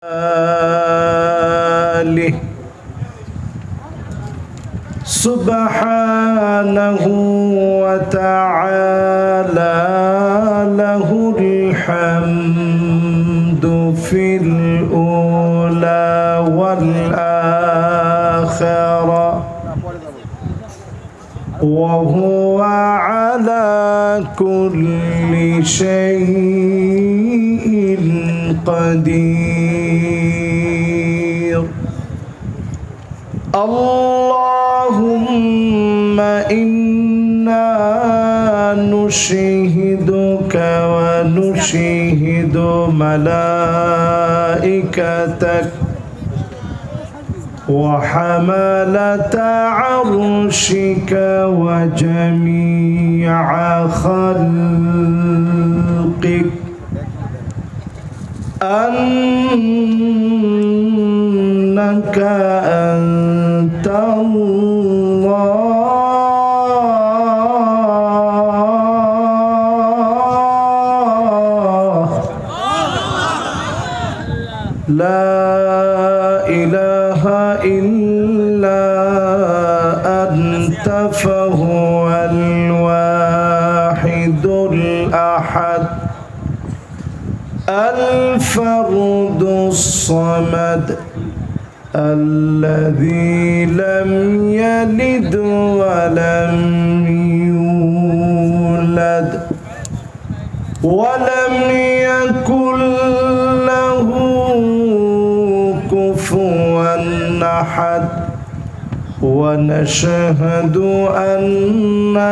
آله سبحانه وتعالى له الحمد في الأولى والآخرة وهو على كل شيء قدير. اللهم إنا نشهدك ونشهد ملائكتك وحملة عرشك وجميع خلقك أنك أنت الله لا إله إلا أنت فهو الواحد الأحد الفرد الصمد الذي لم يلد ولم يولد ولم يكن له كفوا أحد. ونشهد أن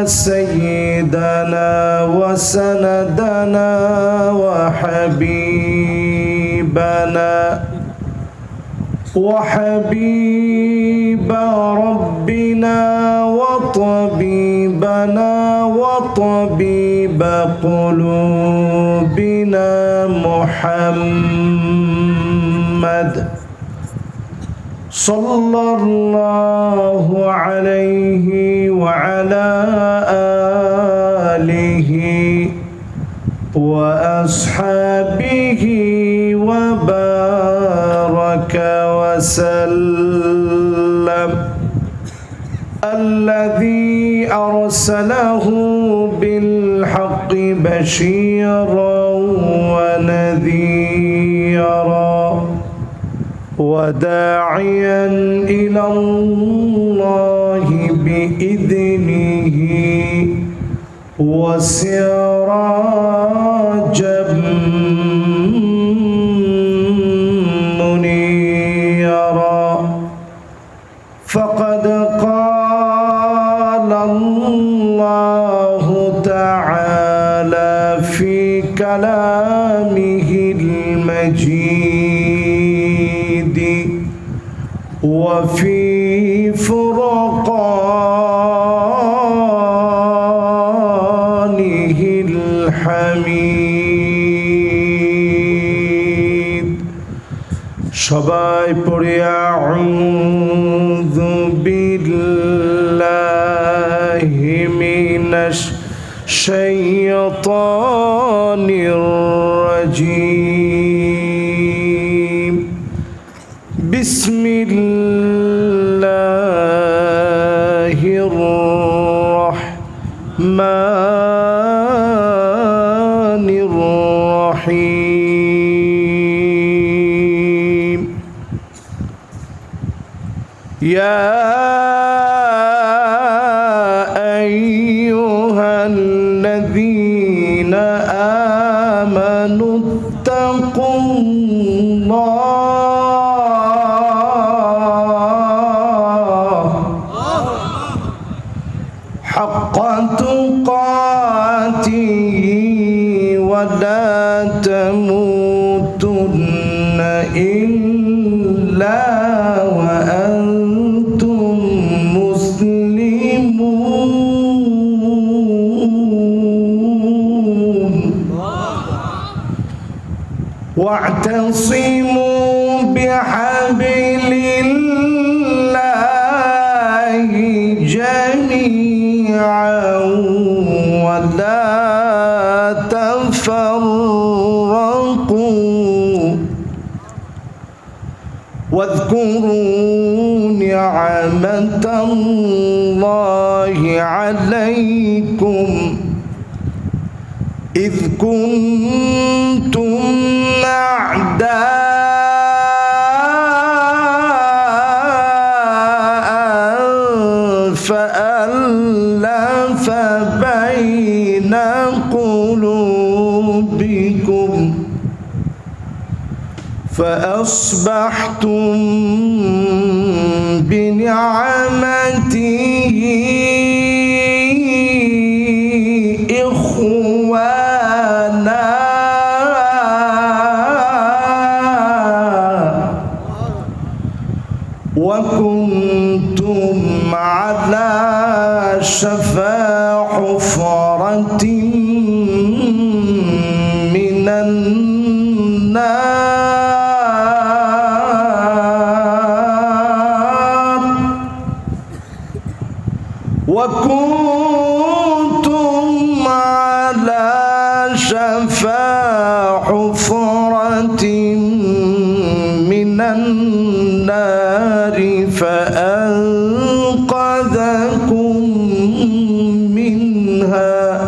سيدنا وسندنا وحبيب ربنا وطبيبنا وطبيب قلوبنا محمد صلى الله عليه وعلى آله وأصحابه وبارك وسلم الذي أرسله بالحق بشيرا ونذيرا وداعيا إلى الله بإذنه وسراجا منيرا. فقد قال الله تعالى في كلامه المجيد وفي فرقانه الحميد. সবাই পড়ে আউযু বিল্লাহি মিনাশ শাইতানির রাজীম। বিসমিল্লাহির রাহমানির রাহিম। ইয়া আইয়ুহাল্লাযীনা আমানুত্তাকুল্লাহ হাক্কা তুকাতিহি ওয়া লা তামুতুন্না ইল্লা ওয়া আনতুম মুসলিমুন। واعتصموا بحبل الله جميعا ولا تفرقوا واذكروا نعمة الله عليكم إذ كنتم أعداء فألف بين قلوبكم فأصبحتم بنعمته إخوانا وكنتم على شفا حفرة من النار وكنتم على شفا حفرة من النار فأنقذكم منها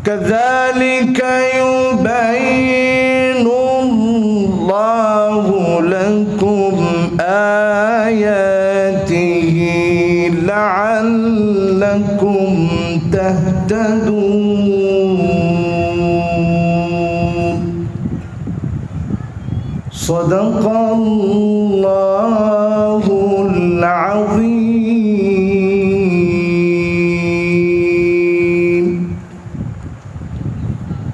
كذلك يبين الله لكم آياته لعلكم تهتدون صدق الله العظيم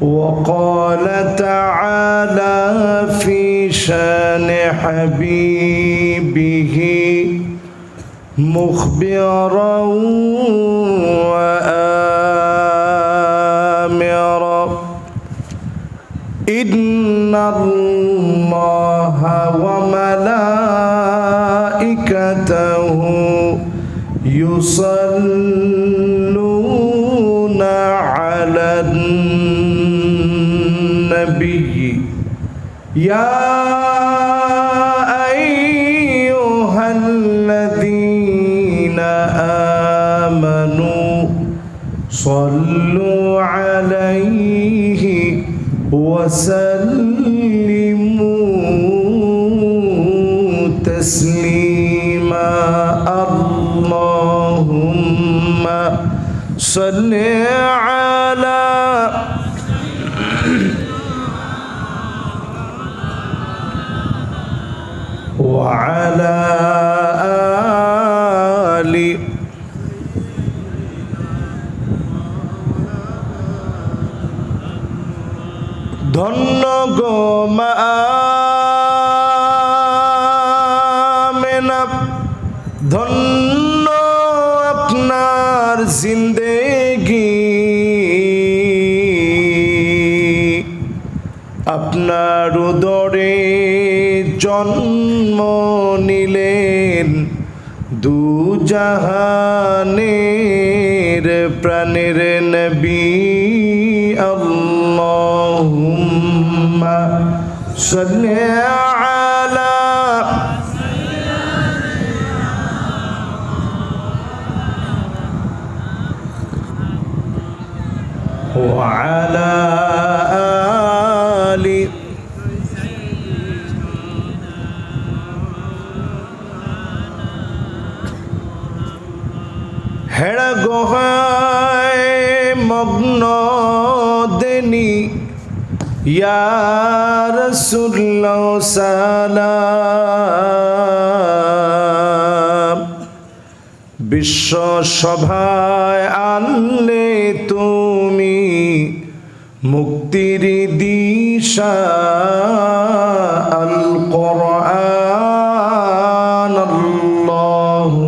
وقال تعالى في شان حبيبه مخبرا وآمرا إن الله وملائكته يصلون على النبي يا أيها الذين آمنوا صلوا عليه وسلموا تسليما اللهم صل على وعلى آل ধন্য গো মা আমেনা ধন্য আপনার জিন্দেগি আপনার উদরে জন্ম নিলেন দু জাহানের প্রাণের নবী আল্লাহুম্মা সাল্লি আলা ওয়া আলা আলি হেড়া গোহায় মগ্ন দেনি ইয়া রাসূলুল্লাহ সালাম বিশ্ব সভায় আনলে তুমি মুক্তির দিশা আল কোরআন আল্লাহুম্মা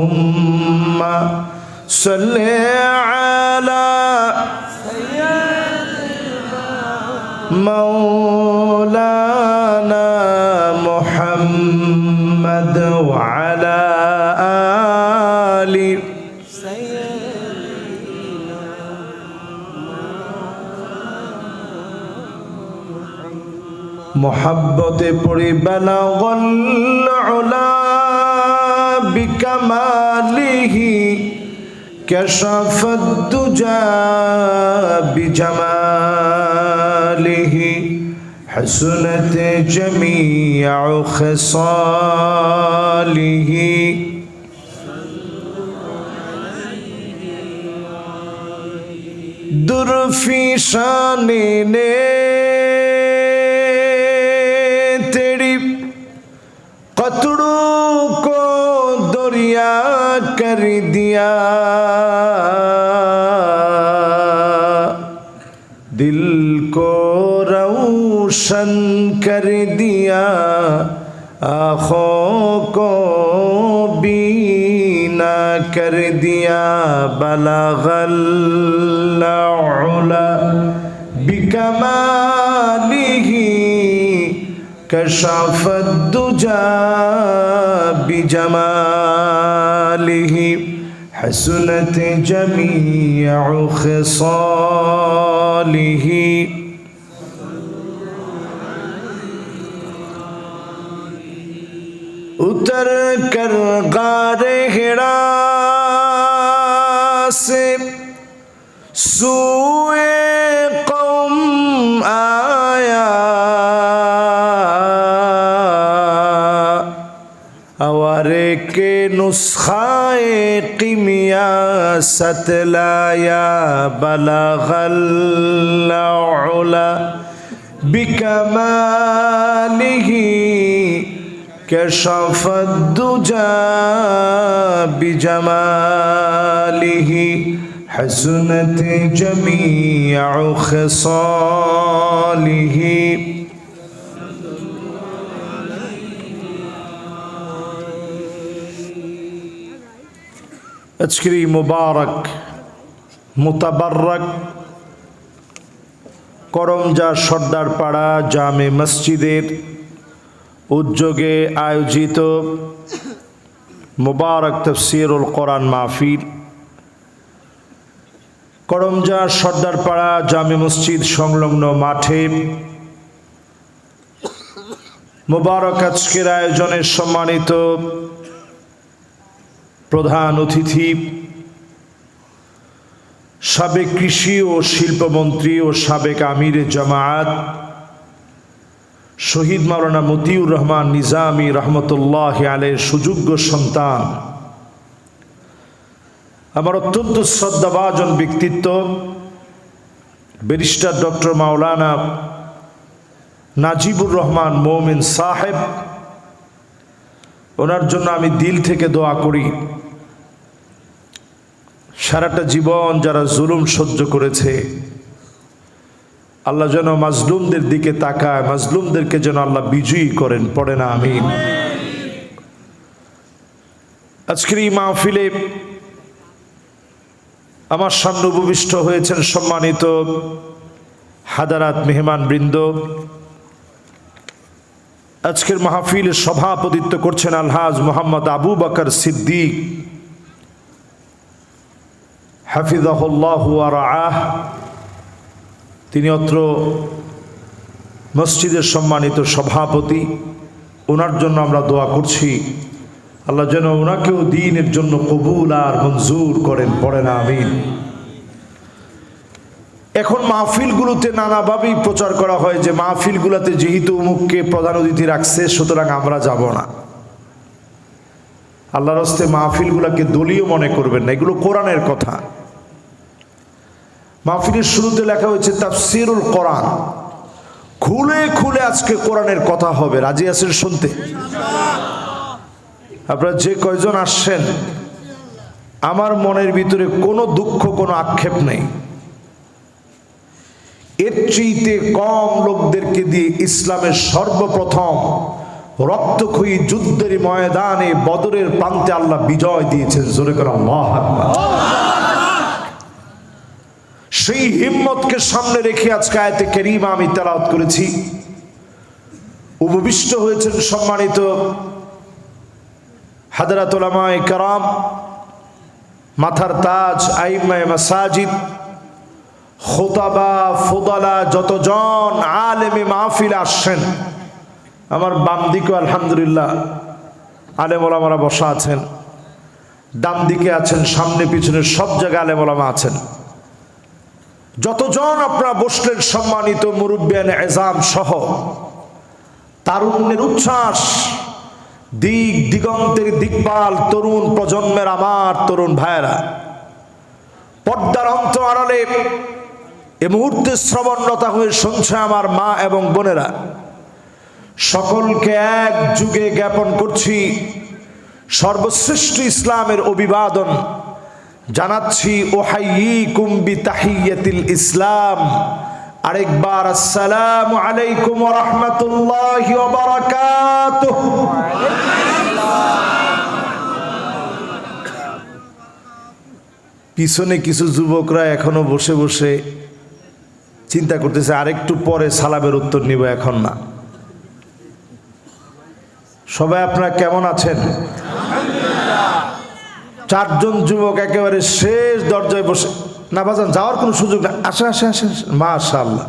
সাল্লি আলা مولانا محمد وعلى آل মোহাব্বতে পড়ি বালাগল উলা বিকামালিহি কাশাফাদ দুজা বিজামালিহি حسنت جميع خصاله दुर्फी शाने ने तेरी कतड़ों को दरिया कर दिया दिल को रोशन कर दिया आँखों को बीना कर दिया बलगल उला बिकमालिही कशाफद दुजा बिजमालिही हसनत जमीअ खिसालिही उतर कर गारे हिरा से सूए कौम आया अवारे के नुस्खाए कीमिया सतलाया बलगल उला बिकमालिही कशफद दुजा बिजमालिही हसनत जमीअ खिसालिही আজকের এই মুবারক মুতাবাররক করমজা সর্দারপাড়া জামে মসজিদের উদ্যোগে আয়োজিত মুবারক তাফসীরুল কোরআন মাহফিল করমজা সর্দারপাড়া জামে মসজিদ সংলগ্ন মাঠে মুবারক আজকের আয়োজনের সম্মানিত প্রধান অতিথি সাবেক কৃষি ও শিল্পমন্ত্রী ও সাবেক আমিরে জামায়াত শহীদ মাওলানা মতিউর রহমান নিজামী রহমতুল্লাহ আলাইহির সুযোগ্য সন্তান, আমার অত্যন্ত শ্রদ্ধাভাজন ব্যক্তিত্ব ব্যারিস্টার ডক্টর মাওলানা নাজিবুর রহমান মোমিন সাহেব, ওনার জন্য আমি দিল থেকে দোয়া করি। সারাটা জীবন যারা জুলুম সহ্য করেছে, আল্লাহ যেন মাজলুমদের দিকে তাকায়, মাজলুমদেরকে যেন আল্লাহ বিজয়ী করেন, পড়ে না আমিন। আজকের এই মাহফিলে আমার সামনে উপবিষ্ট হয়েছেন সম্মানিত হাদারাত মেহমান বৃন্দ। আজকের মাহফিলে সভাপতিত্ব করছেন আলহাজ মোহাম্মদ আবু বকর সিদ্দিক হাফিজাহুল্লাহু ওয়া রাআহ। তিনি অত্র মসজিদের সম্মানিত সভাপতি, ওনার জন্য আমরা দোয়া করছি আল্লাহ যেন ওনাকেও দ্বীনের জন্য কবুল আর মঞ্জুর করেন, পড়ে না আমিন। এখন মাহফিলগুলোতে নানাভাবেই প্রচার করা হয় যে মাহফিলগুলোতে যেহেতু অমুককে প্রধান অতিথি রাখছে সুতরাং আমরা যাব না। আল্লাহর হস্তে মাহফিলগুলোকে দলীয় মনে করবেন না, এগুলো কোরআনের কথা। মাহফিলের শুরুতে লেখা হয়েছে তাফসীরুল কোরআন, খুলে খুলে আজকে কোরআনের কথা হবে। রাজি আছেন শুনতে? আপনারা যে কয়জন আসছেন, আমার মনের ভিতরে কোনো দুঃখ, কোনো আক্ষেপ নেই। এর চেয়ে কম লোকদেরকে দিয়ে ইসলামের সর্বপ্রথম রক্তক্ষয়ী যুদ্ধের ময়দানে বদরের প্রান্তে আল্লাহ বিজয় দিয়েছেন। জোরে করে আল্লাহু আকবার। সেই হিম্মতকে সামনে রেখে আজকে আয়াতে কারীমা আমি তেলাওয়াত করেছি। উপবিষ্ট হয়েছেন সম্মানিত হাদরাত উলামায়ে কেরাম, মাথার তাজ, আইম্মায়ে মাসাজিদ, খোতাবা ফুদালা যতজন আলেমে মাহফিল আসছেন, আমার বাম দিকেও আলহামদুলিল্লাহ আলেম ওলামারা বসা আছেন, ডান দিকে আছেন, সামনে পিছনে সব জায়গায় আলেম ওলামা আছেন। যতজন আপনারা বসলেন সম্মানিত মুরব্বিয়ান এজাম সহ, তারুণ্যের উচ্ছ্বাস, দিক দিগন্তের দিকপাল তরুণ প্রজন্মের আমার তরুণ ভাইয়েরা, পর্দার অন্ত আড়ালে এ মুহূর্তে শ্রবণরতা হয়ে শুনছে আমার মা এবং বোনেরা, সকলকে এক যুগে জ্ঞাপন করছি সর্বশ্রেষ্ঠ ইসলামের অভিবাদন জানাচ্ছি। ওহাইয়িকুম বিতাহিয়াতিল ইসলাম, আরেকবার আসসালামু আলাইকুম ওয়া রাহমাতুল্লাহি ওয়া বারাকাতুহু। পিছনে কিছু যুবকরা এখনো বসে বসে চিন্তা করতেছে আরেকটু পরে সালামের উত্তর নিব, এখন না। সবাই আপনারা কেমন আছেন? চারজন যুবক একেবারে শেষ দরজায় বসে, না বাজান যাওয়ার কোনো সুযোগ না, আসে আসে আসে, মাশাআল্লাহ।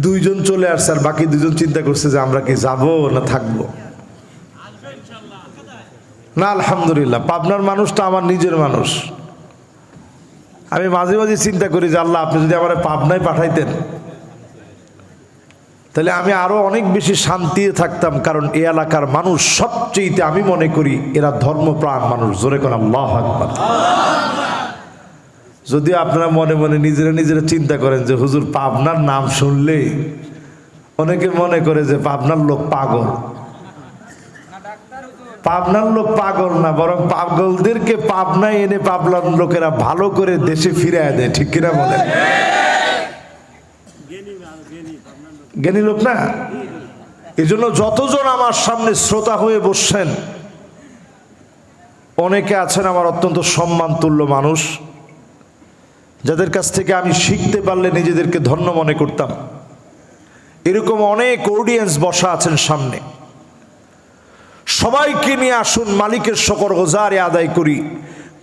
দুইজন চলে আসছে আর বাকি দুজন চিন্তা করছে যে আমরা কি যাব না থাকবো। না আলহামদুলিল্লাহ, পাবনার মানুষটা আমার নিজের মানুষ। আমি মাঝে মাঝে চিন্তা করি যে আল্লাহ আপনি যদি আমার পাবনায় পাঠাইতেন তাহলে আমি আরো অনেক বেশি শান্তিতে থাকতাম, কারণ এই এলাকার মানুষ সবচেয়ে আমি মনে করি এরা ধর্মপ্রাণ মানুষ। জোরে কোন আল্লাহু আকবার। যদিও আপনারা মনে মনে নিজেরা চিন্তা করেন যে হুজুর পাবনার নাম শুনলে অনেকে মনে করে যে পাবনার লোক পাগল। পাবনার লোক পাগল না, বরং পাগলদেরকে পাবনায় এনে পাবনার লোকেরা ভালো করে দেশে ফিরিয়ে দেয়, ঠিক কিনা বলেন? জ্ঞানী লোক না। এই জন্য যতজন আমার সামনে শ্রোতা হয়ে বসছেন, অনেকে আছেন আমার অত্যন্ত সম্মান তুল্য মানুষ, যাদের কাছ থেকে আমি শিখতে পারলে নিজেদেরকে ধন্য মনে করতাম। এরকম অনেক অডিয়েন্স বসা আছেন সামনে। সবাইকে নিয়ে আসুন মালিকের শকর গুজারি আদায় করি,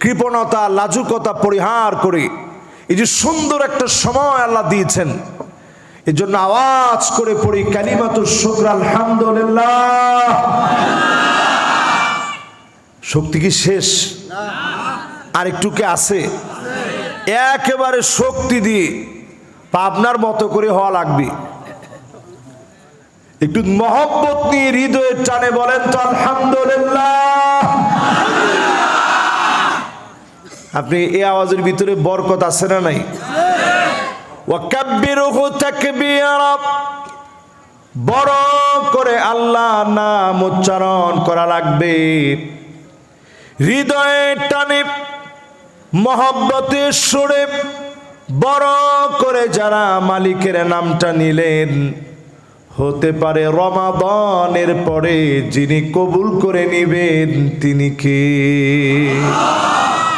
কৃপণতা লাজুকতা পরিহার করে এই যে সুন্দর একটা সময় আল্লাহ দিয়েছেন, এই জন্য আওয়াজ করে পড়ি কালিমাতুশ শুকর আলহামদুলিল্লাহ। শক্তি কি শেষ? আর একটু কি আছে? একেবারে শক্তি দিয়ে পাবনার মতো করে হওয়া লাগবে। একটু মহব্বত নিয়ে হৃদয়ের টানে বলেন তো আলহামদুলিল্লাহ। আপনি এই আওয়াজের ভিতরে বরকত আছে না নাই? ওয়াকাব্বিরুহু তাকবীরা, বড় করে আল্লাহ নাম উচ্চারণ করা লাগবে। হৃদয়ের টানে মহব্বতের সুরে বড় করে যারা মালিকের নামটা নিলেন, হতে পারে রমাদানের পরে যিনি কবুল করে নিবেন তিনি কে?